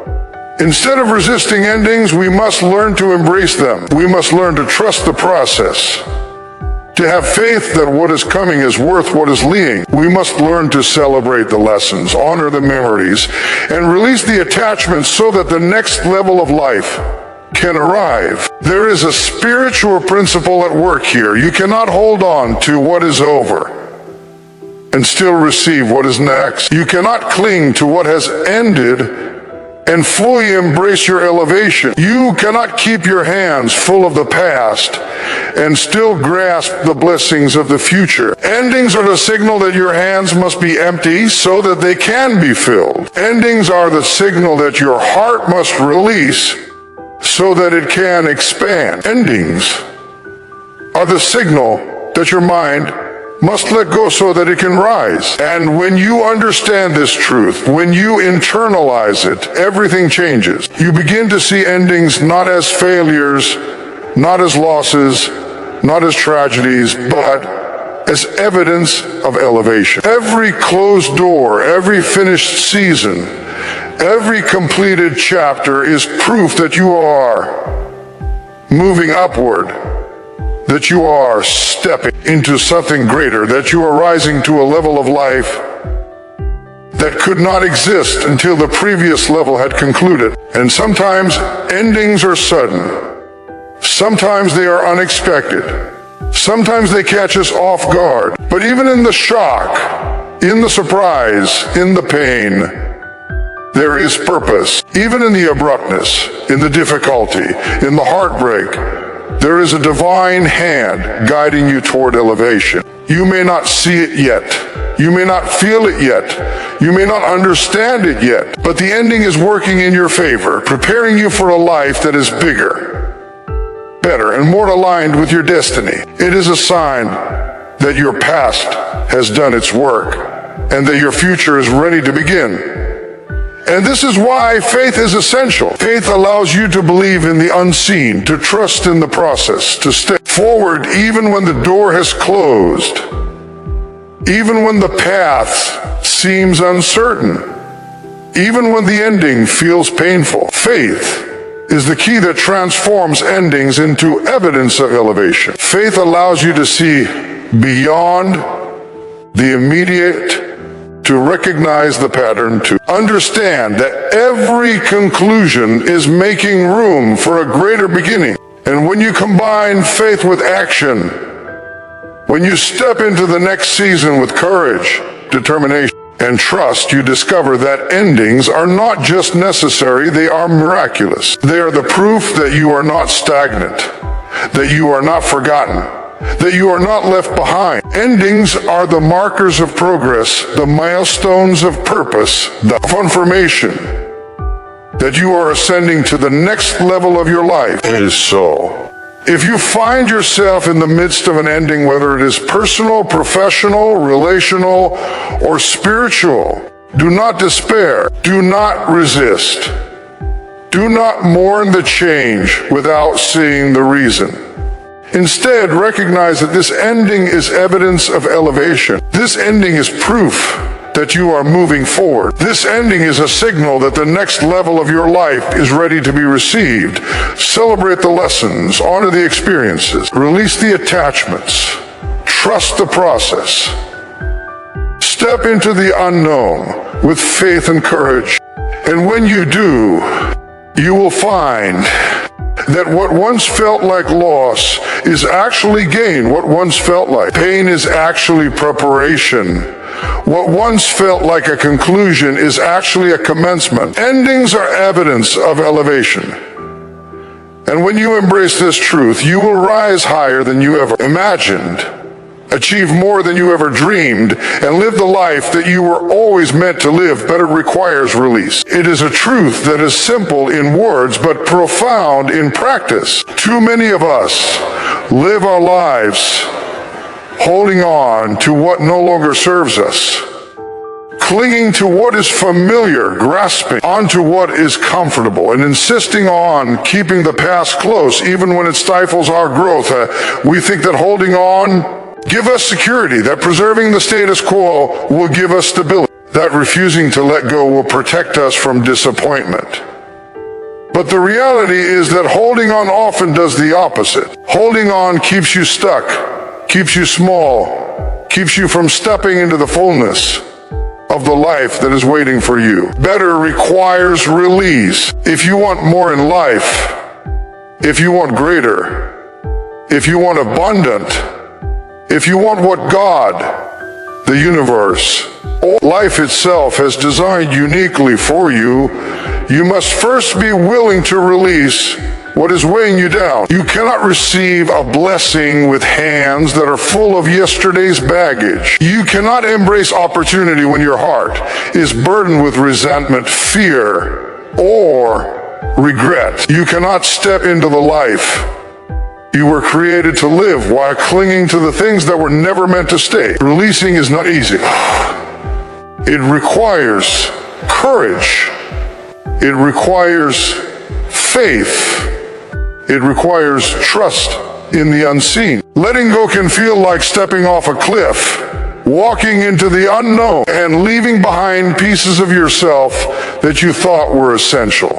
instead of resisting endings, we must learn to embrace them. We must learn to trust the process, to have faith that what is coming is worth what is leaving. We must learn to celebrate the lessons, honor the memories, and release the attachments so that the next level of life can arrive. There is a spiritual principle at work here. You cannot hold on to what is over and still receive what is next. You cannot cling to what has ended and fully embrace your elevation. You cannot keep your hands full of the past and still grasp the blessings of the future. Endings are the signal that your hands must be empty so that they can be filled. Endings are the signal that your heart must release so that it can expand. Endings are the signal that your mind must let go so that it can rise. And when you understand this truth, when you internalize it, everything changes. You begin to see endings not as failures, not as losses, not as tragedies, but as evidence of elevation. Every closed door, every finished season, every completed chapter is proof that you are moving upward, that you are stepping into something greater, that you are rising to a level of life that could not exist until the previous level had concluded. And sometimes endings are sudden. Sometimes they are unexpected. Sometimes they catch us off guard. But even in the shock, in the surprise, in the pain, there is purpose. Even in the abruptness, in the difficulty, in the heartbreak, there is a divine hand guiding you toward elevation. You may not see it yet. You may not feel it yet. You may not understand it yet. But the ending is working in your favor, preparing you for a life that is bigger, better, and more aligned with your destiny. It is a sign that your past has done its work and that your future is ready to begin. And this is why faith is essential. Faith allows you to believe in the unseen, to trust in the process, to step forward even when the door has closed, even when the path seems uncertain, even when the ending feels painful. Faith is the key that transforms endings into evidence of elevation. Faith allows you to see beyond the immediate, to recognize the pattern, to understand that every conclusion is making room for a greater beginning. And when you combine faith with action, when you step into the next season with courage, determination, and trust, you discover that endings are not just necessary, they are miraculous. They are the proof that you are not stagnant, that you are not forgotten, that you are not left behind. Endings are the markers of progress, the milestones of purpose, the confirmation that you are ascending to the next level of your life. It is so. If you find yourself in the midst of an ending, whether it is personal, professional, relational, or spiritual, do not despair. Do not resist. Do not mourn the change without seeing the reason. Instead, recognize that this ending is evidence of elevation. This ending is proof that you are moving forward. This ending is a signal that the next level of your life is ready to be received. Celebrate the lessons, honor the experiences, release the attachments, trust the process. Step into the unknown with faith and courage. And when you do, you will find that what once felt like loss is actually gain. What once felt like pain is actually preparation. What once felt like a conclusion is actually a commencement. Endings are evidence of elevation. And when you embrace this truth, you will rise higher than you ever imagined, achieve more than you ever dreamed, and live the life that you were always meant to live, but it requires release. It is a truth that is simple in words, but profound in practice. Too many of us live our lives holding on to what no longer serves us, clinging to what is familiar, grasping onto what is comfortable, and insisting on keeping the past close even when it stifles our growth. We think that holding on gives us security, that preserving the status quo will give us stability, that refusing to let go will protect us from disappointment. But the reality is that holding on often does the opposite. Holding on keeps you stuck, keeps you small, keeps you from stepping into the fullness of the life that is waiting for you. Better requires release. If you want more in life, if you want greater, if you want abundant, if you want what God, the universe, or life itself has designed uniquely for you, you must first be willing to release what is weighing you down. You cannot receive a blessing with hands that are full of yesterday's baggage. You cannot embrace opportunity when your heart is burdened with resentment, fear, or regret. You cannot step into the life you were created to live while clinging to the things that were never meant to stay. Releasing is not easy. It requires courage. It requires faith. It requires trust in the unseen. Letting go can feel like stepping off a cliff, walking into the unknown, and leaving behind pieces of yourself that you thought were essential.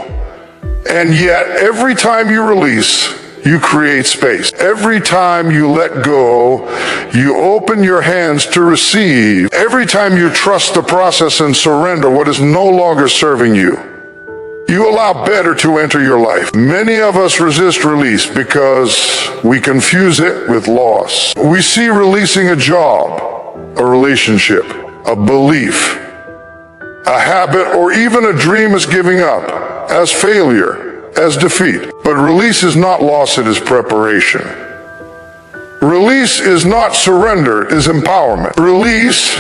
And yet, every time you release, you create space. Every time you let go, you open your hands to receive. Every time you trust the process and surrender what is no longer serving you, you allow better to enter your life. Many of us resist release because we confuse it with loss. We see releasing a job, a relationship, a belief, a habit, or even a dream as giving up, as failure, as defeat. But release is not loss, it is preparation. Release is not surrender, it is empowerment. Release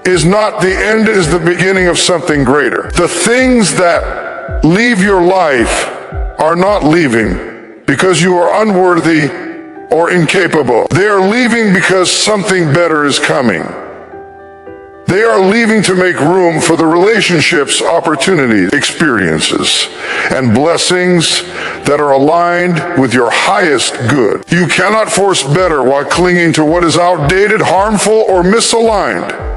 is not the end, it is the beginning of something greater. The things that leave your life are not leaving because you are unworthy or incapable. They are leaving because something better is coming. They are leaving to make room for the relationships, opportunities, experiences, and blessings that are aligned with your highest good. You cannot force better while clinging to what is outdated, harmful, or misaligned.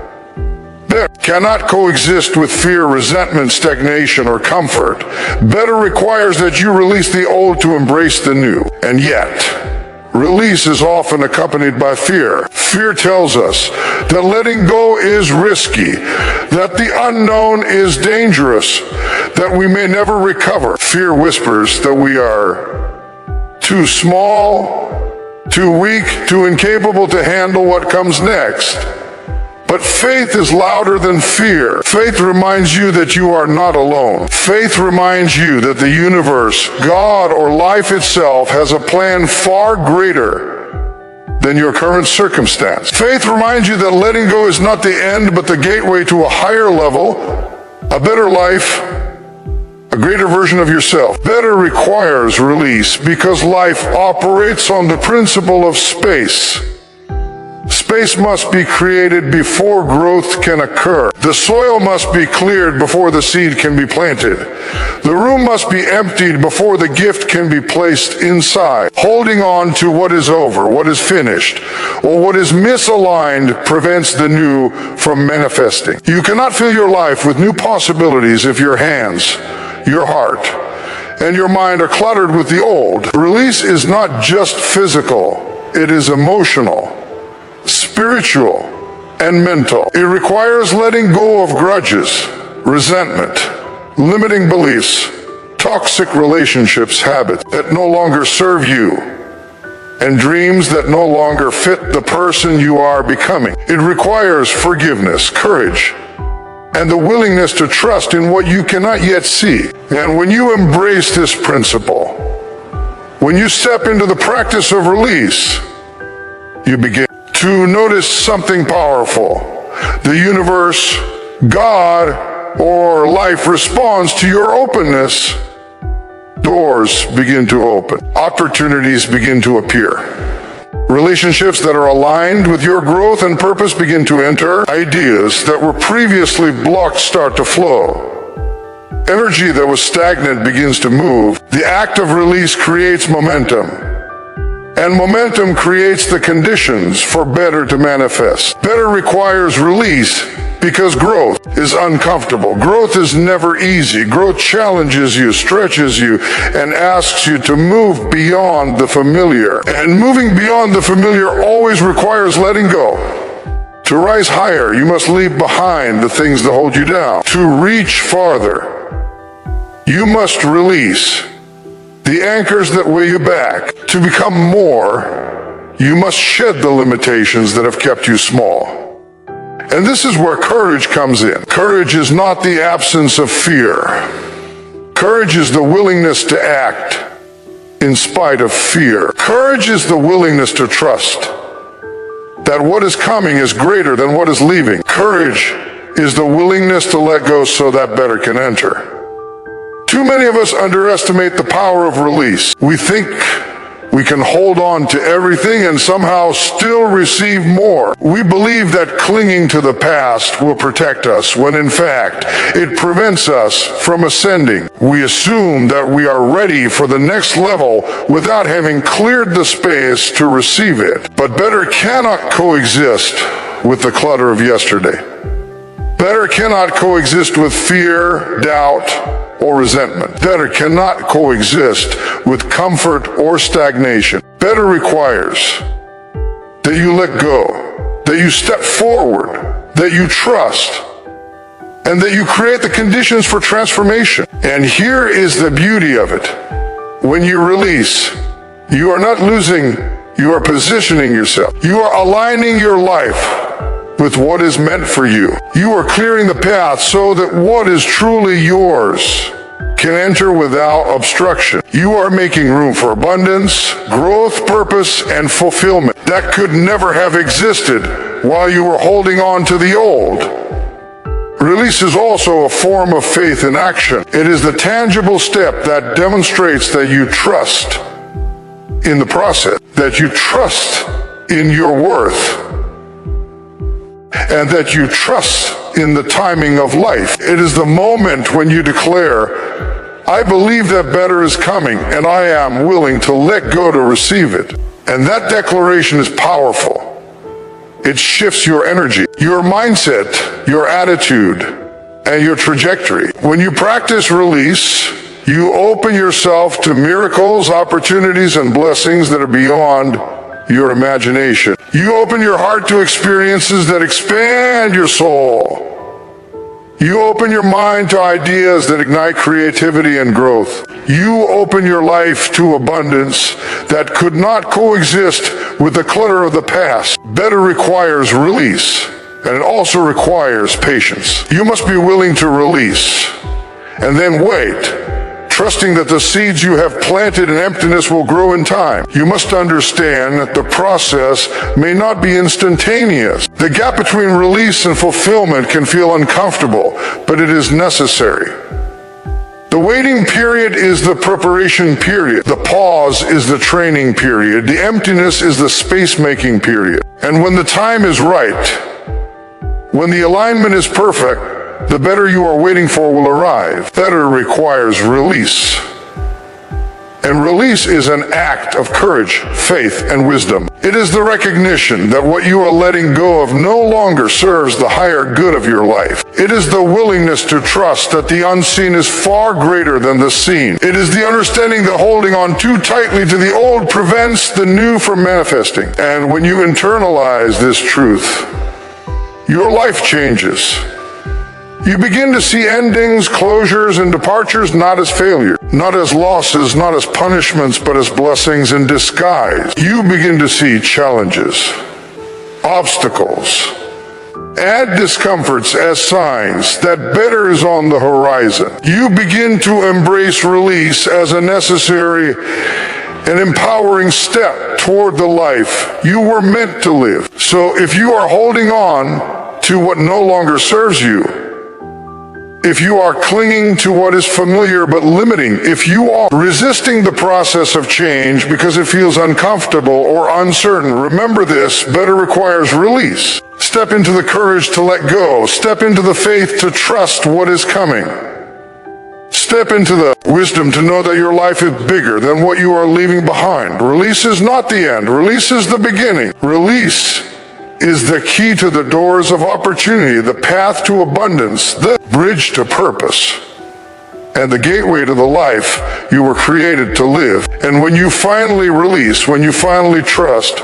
Better cannot coexist with fear, resentment, stagnation, or comfort. Better requires that you release the old to embrace the new. And yet, release is often accompanied by fear. Fear tells us that letting go is risky, that the unknown is dangerous, that we may never recover. Fear whispers that we are too small, too weak, too incapable to handle what comes next. But faith is louder than fear. Faith reminds you that you are not alone. Faith reminds you that the universe, God, or life itself has a plan far greater than your current circumstance. Faith reminds you that letting go is not the end, but the gateway to a higher level, a better life, a greater version of yourself. Better requires release because life operates on the principle of space. Space must be created before growth can occur. The soil must be cleared before the seed can be planted. The room must be emptied before the gift can be placed inside. Holding on to what is over, what is finished, or what is misaligned prevents the new from manifesting. You cannot fill your life with new possibilities if your hands, your heart, and your mind are cluttered with the old. Release is not just physical, it is emotional, spiritual, and mental. It requires letting go of grudges, resentment, limiting beliefs, toxic relationships, habits that no longer serve you, and dreams that no longer fit the person you are becoming. It requires forgiveness, courage, and the willingness to trust in what you cannot yet see. And when you embrace this principle, when you step into the practice of release, you begin to notice something powerful. The universe, God, or life responds to your openness. Doors begin to open. Opportunities begin to appear. Relationships that are aligned with your growth and purpose begin to enter. Ideas that were previously blocked start to flow. Energy that was stagnant begins to move. The act of release creates momentum. And momentum creates the conditions for better to manifest. Better requires release because growth is uncomfortable. Growth is never easy. Growth challenges you, stretches you, and asks you to move beyond the familiar. And moving beyond the familiar always requires letting go. To rise higher, you must leave behind the things that hold you down. To reach farther, you must release the anchors that weigh you back. To become more, you must shed the limitations that have kept you small. And this is where courage comes in. Courage is not the absence of fear. Courage is the willingness to act in spite of fear. Courage is the willingness to trust that what is coming is greater than what is leaving. Courage is the willingness to let go so that better can enter. Too many of us underestimate the power of release. We think we can hold on to everything and somehow still receive more. We believe that clinging to the past will protect us, when in fact, it prevents us from ascending. We assume that we are ready for the next level without having cleared the space to receive it. But better cannot coexist with the clutter of yesterday. Better cannot coexist with fear, doubt, or resentment. Better cannot coexist with comfort or stagnation. Better requires that you let go, that you step forward, that you trust, and that you create the conditions for transformation. And here is the beauty of it. When you release, you are not losing, you are positioning yourself. You are aligning your life with what is meant for you. You are clearing the path so that what is truly yours can enter without obstruction. You are making room for abundance, growth, purpose, and fulfillment that could never have existed while you were holding on to the old. Release is also a form of faith in action. It is the tangible step that demonstrates that you trust in the process, that you trust in your worth, and that you trust in the timing of life. It is the moment when you declare, I believe that better is coming, and I am willing to let go to receive it. And that declaration is powerful. It shifts your energy, your mindset, your attitude, and your trajectory. When you practice release, you open yourself to miracles, opportunities, and blessings that are beyond your imagination. You open your heart to experiences that expand your soul. You open your mind to ideas that ignite creativity and growth. You open your life to abundance that could not coexist with the clutter of the past. Better requires release, and it also requires patience. You must be willing to release, and then wait, trusting that the seeds you have planted in emptiness will grow in time. You must understand that the process may not be instantaneous. The gap between release and fulfillment can feel uncomfortable, but it is necessary. The waiting period is the preparation period. The pause is the training period. The emptiness is the space-making period. And when the time is right, when the alignment is perfect, the better you are waiting for will arrive. Better requires release. And release is an act of courage, faith, and wisdom. It is the recognition that what you are letting go of no longer serves the higher good of your life. It is the willingness to trust that the unseen is far greater than the seen. It is the understanding that holding on too tightly to the old prevents the new from manifesting. And when you internalize this truth, your life changes. You begin to see endings, closures, and departures not as failure, not as losses, not as punishments, but as blessings in disguise. You begin to see challenges, obstacles, and discomforts as signs that better is on the horizon. You begin to embrace release as a necessary and empowering step toward the life you were meant to live. So if you are holding on to what no longer serves you, if you are clinging to what is familiar but limiting, if you are resisting the process of change because it feels uncomfortable or uncertain, remember this: better requires release. Step into the courage to let go. Step into the faith to trust what is coming. Step into the wisdom to know that your life is bigger than what you are leaving behind. Release is not the end. Release is the beginning. Release is the key to the doors of opportunity, the path to abundance, the bridge to purpose, and the gateway to the life you were created to live. And when you finally release, when you finally trust,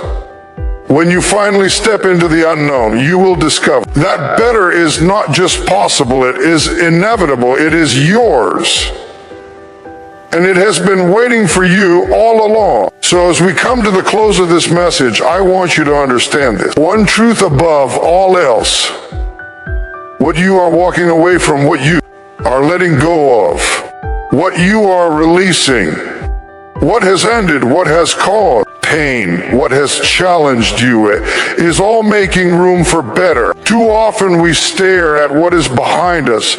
when you finally step into the unknown, you will discover that better is not just possible, it is inevitable, it is yours. And it has been waiting for you all along. So as we come to the close of this message, I want you to understand this. One truth above all else: what you are walking away from, what you are letting go of, what you are releasing, what has ended, what has caused pain, what has challenged you, is all making room for better. Too often we stare at what is behind us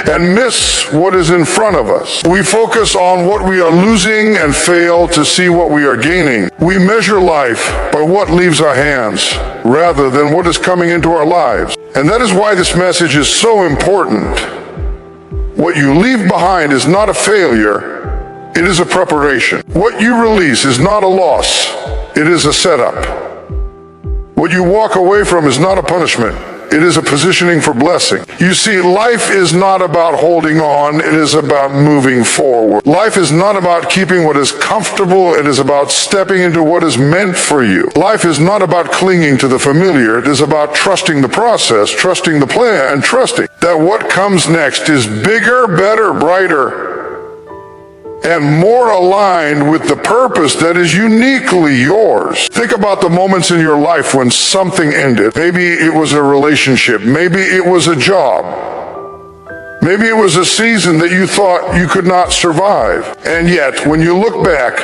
and miss what is in front of us. We focus on what we are losing and fail to see what we are gaining. We measure life by what leaves our hands rather than what is coming into our lives. And that is why this message is so important. What you leave behind is not a failure, it is a preparation. What you release is not a loss, it is a setup. What you walk away from is not a punishment, it is a positioning for blessing. You see, life is not about holding on, it is about moving forward. Life is not about keeping what is comfortable, it is about stepping into what is meant for you. Life is not about clinging to the familiar, it is about trusting the process, trusting the plan, and trusting that what comes next is bigger, better, brighter, and more aligned with the purpose that is uniquely yours. Think about the moments in your life when something ended. Maybe it was a relationship. Maybe it was a job. Maybe it was a season that you thought you could not survive. And yet, when you look back,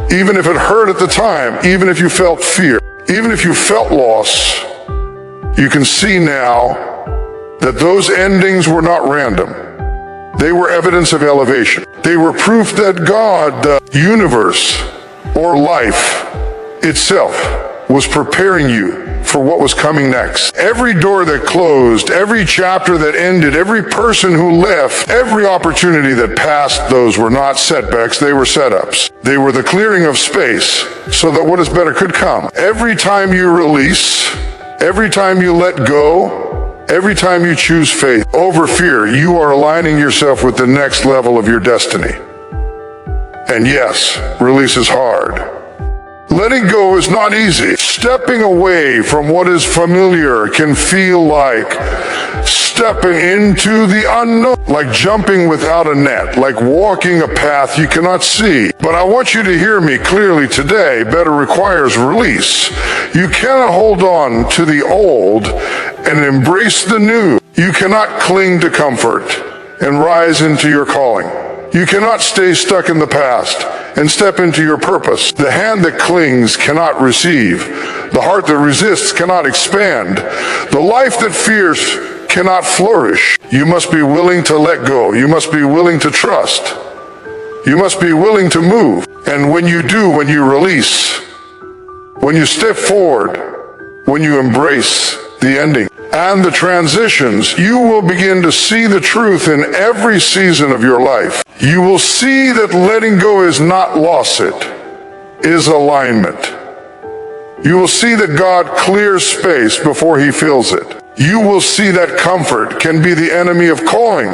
even if it hurt at the time, even if you felt fear, even if you felt loss, you can see now that those endings were not random. They were evidence of elevation. They were proof that God, the universe, or life itself was preparing you for what was coming next. Every door that closed, every chapter that ended, every person who left, every opportunity that passed, those were not setbacks, they were setups. They were the clearing of space so that what is better could come. Every time you release, every time you let go, every time you choose faith over fear, you are aligning yourself with the next level of your destiny. And yes, release is hard. Letting go is not easy. Stepping away from what is familiar can feel like stepping into the unknown, like jumping without a net, like walking a path you cannot see. But I want you to hear me clearly today. Better requires release. You cannot hold on to the old and embrace the new. You cannot cling to comfort and rise into your calling. You cannot stay stuck in the past and step into your purpose. The hand that clings cannot receive. The heart that resists cannot expand. The life that fears cannot flourish. You must be willing to let go. You must be willing to trust. You must be willing to move. And when you do, when you release, when you step forward, when you embrace the ending and the transitions, you will begin to see the truth in every season of your life. You will see that letting go is not loss, it is alignment. You will see that God clears space before He fills it. You will see that comfort can be the enemy of calling.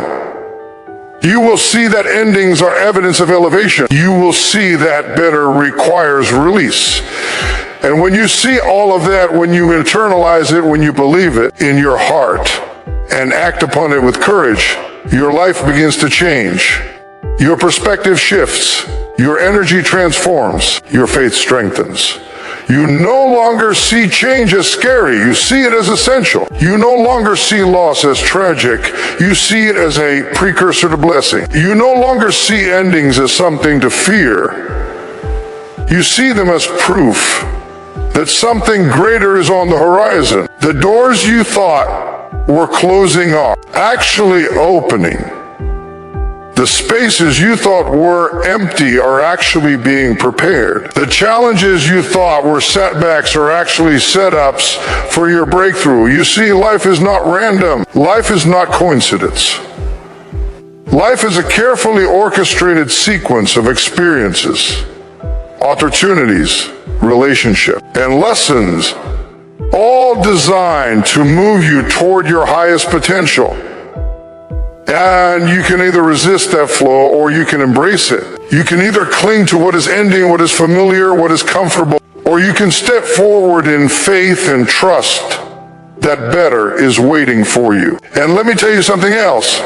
You will see that endings are evidence of elevation. You will see that better requires release. And when you see all of that, when you internalize it, when you believe it in your heart and act upon it with courage, your life begins to change. Your perspective shifts. Your energy transforms. Your faith strengthens. You no longer see change as scary. You see it as essential. You no longer see loss as tragic. You see it as a precursor to blessing. You no longer see endings as something to fear. You see them as proof that something greater is on the horizon. The doors you thought were closing are actually opening. The spaces you thought were empty are actually being prepared. The challenges you thought were setbacks are actually setups for your breakthrough. You see, life is not random. Life is not coincidence. Life is a carefully orchestrated sequence of experiences, opportunities, relationships, and lessons, all designed to move you toward your highest potential. And you can either resist that flow or you can embrace it. You can either cling to what is ending, what is familiar, what is comfortable, or you can step forward in faith and trust that better is waiting for you. And let me tell you something else.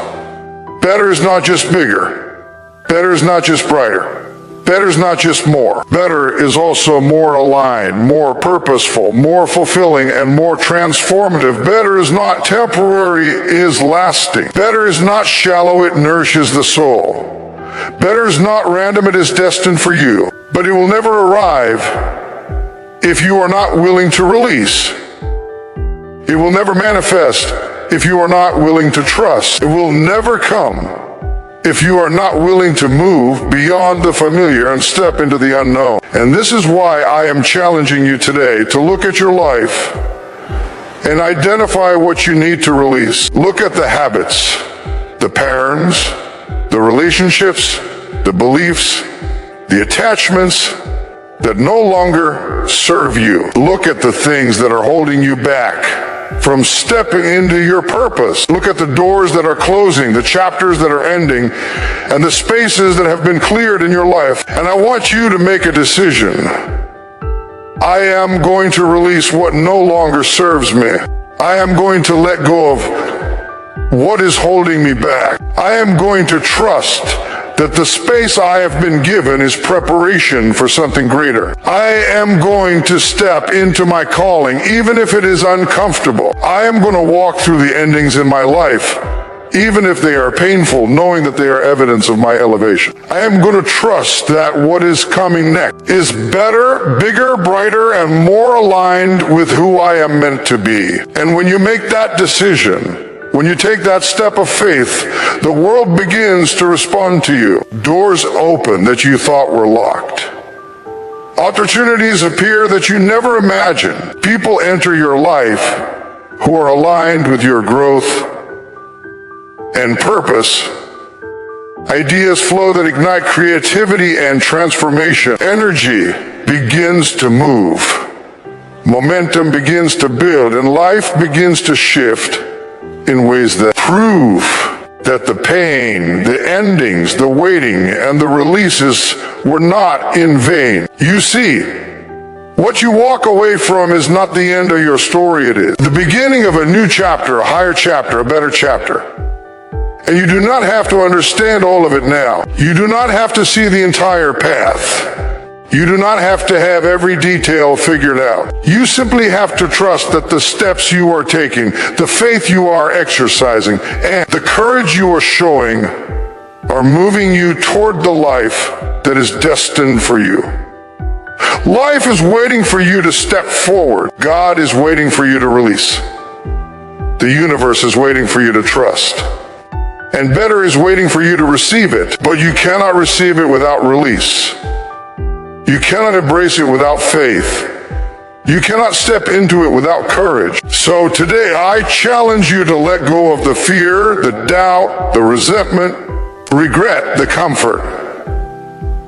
Better is not just bigger. Better is not just brighter. Better is not just more. Better is also more aligned, more purposeful, more fulfilling, and more transformative. Better is not temporary, it is lasting. Better is not shallow, it nourishes the soul. Better is not random, it is destined for you. But it will never arrive if you are not willing to release. It will never manifest if you are not willing to trust. It will never come if you are not willing to move beyond the familiar and step into the unknown. And this is why I am challenging you today to look at your life and identify what you need to release. Look at the habits, the patterns, the relationships, the beliefs, the attachments that no longer serve you. Look at the things that are holding you back from stepping into your purpose. Look at the doors that are closing, the chapters that are ending, and the spaces that have been cleared in your life. And I want you to make a decision. I am going to release what no longer serves me. I am going to let go of what is holding me back. I am going to trust that the space I have been given is preparation for something greater. I am going to step into my calling, even if it is uncomfortable. I am going to walk through the endings in my life, even if they are painful, knowing that they are evidence of my elevation. I am going to trust that what is coming next is better, bigger, brighter, and more aligned with who I am meant to be. And when you make that decision, when you take that step of faith, the world begins to respond to you. Doors open that you thought were locked. Opportunities appear that you never imagined. People enter your life who are aligned with your growth and purpose. Ideas flow that ignite creativity and transformation. Energy begins to move. Momentum begins to build, and life begins to shift in ways that prove that the pain, the endings, the waiting, and the releases were not in vain. You see, what you walk away from is not the end of your story, it is the beginning of a new chapter, a higher chapter, a better chapter. And you do not have to understand all of it now. You do not have to see the entire path. You do not have to have every detail figured out. You simply have to trust that the steps you are taking, the faith you are exercising, and the courage you are showing are moving you toward the life that is destined for you. Life is waiting for you to step forward. God is waiting for you to release. The universe is waiting for you to trust. And better is waiting for you to receive it, but you cannot receive it without release. You cannot embrace it without faith. You cannot step into it without courage. So today I challenge you to let go of the fear, the doubt, the resentment, regret, the comfort,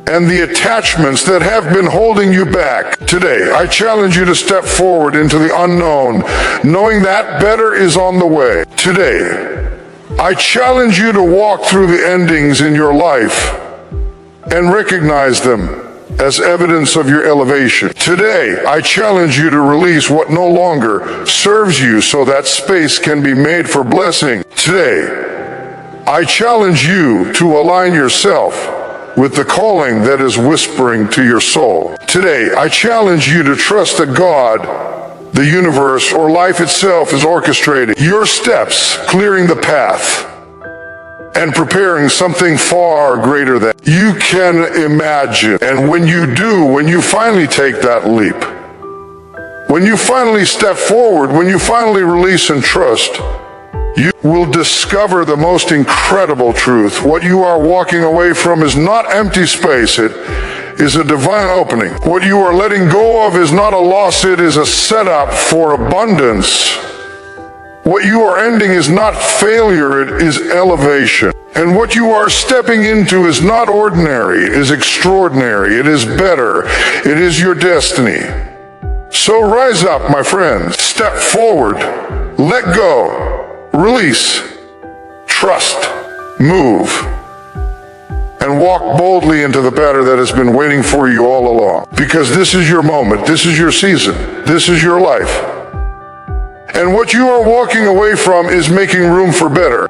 and the attachments that have been holding you back. Today I challenge you to step forward into the unknown, knowing that better is on the way. Today I challenge you to walk through the endings in your life and recognize them as evidence of your elevation. Today, I challenge you to release what no longer serves you so that space can be made for blessing. Today, I challenge you to align yourself with the calling that is whispering to your soul. Today, I challenge you to trust that God, the universe, or life itself is orchestrating your steps, clearing the path, and preparing something far greater than you can imagine. And when you do, when you finally take that leap, when you finally step forward, when you finally release and trust, you will discover the most incredible truth. What you are walking away from is not empty space. It is a divine opening. What you are letting go of is not a loss, it is a setup for abundance. What you are ending is not failure, it is elevation. And what you are stepping into is not ordinary, it is extraordinary, it is better, it is your destiny. So rise up, my friends, step forward, let go, release, trust, move, and walk boldly into the better that has been waiting for you all along. Because this is your moment, this is your season, this is your life. And what you are walking away from is making room for better.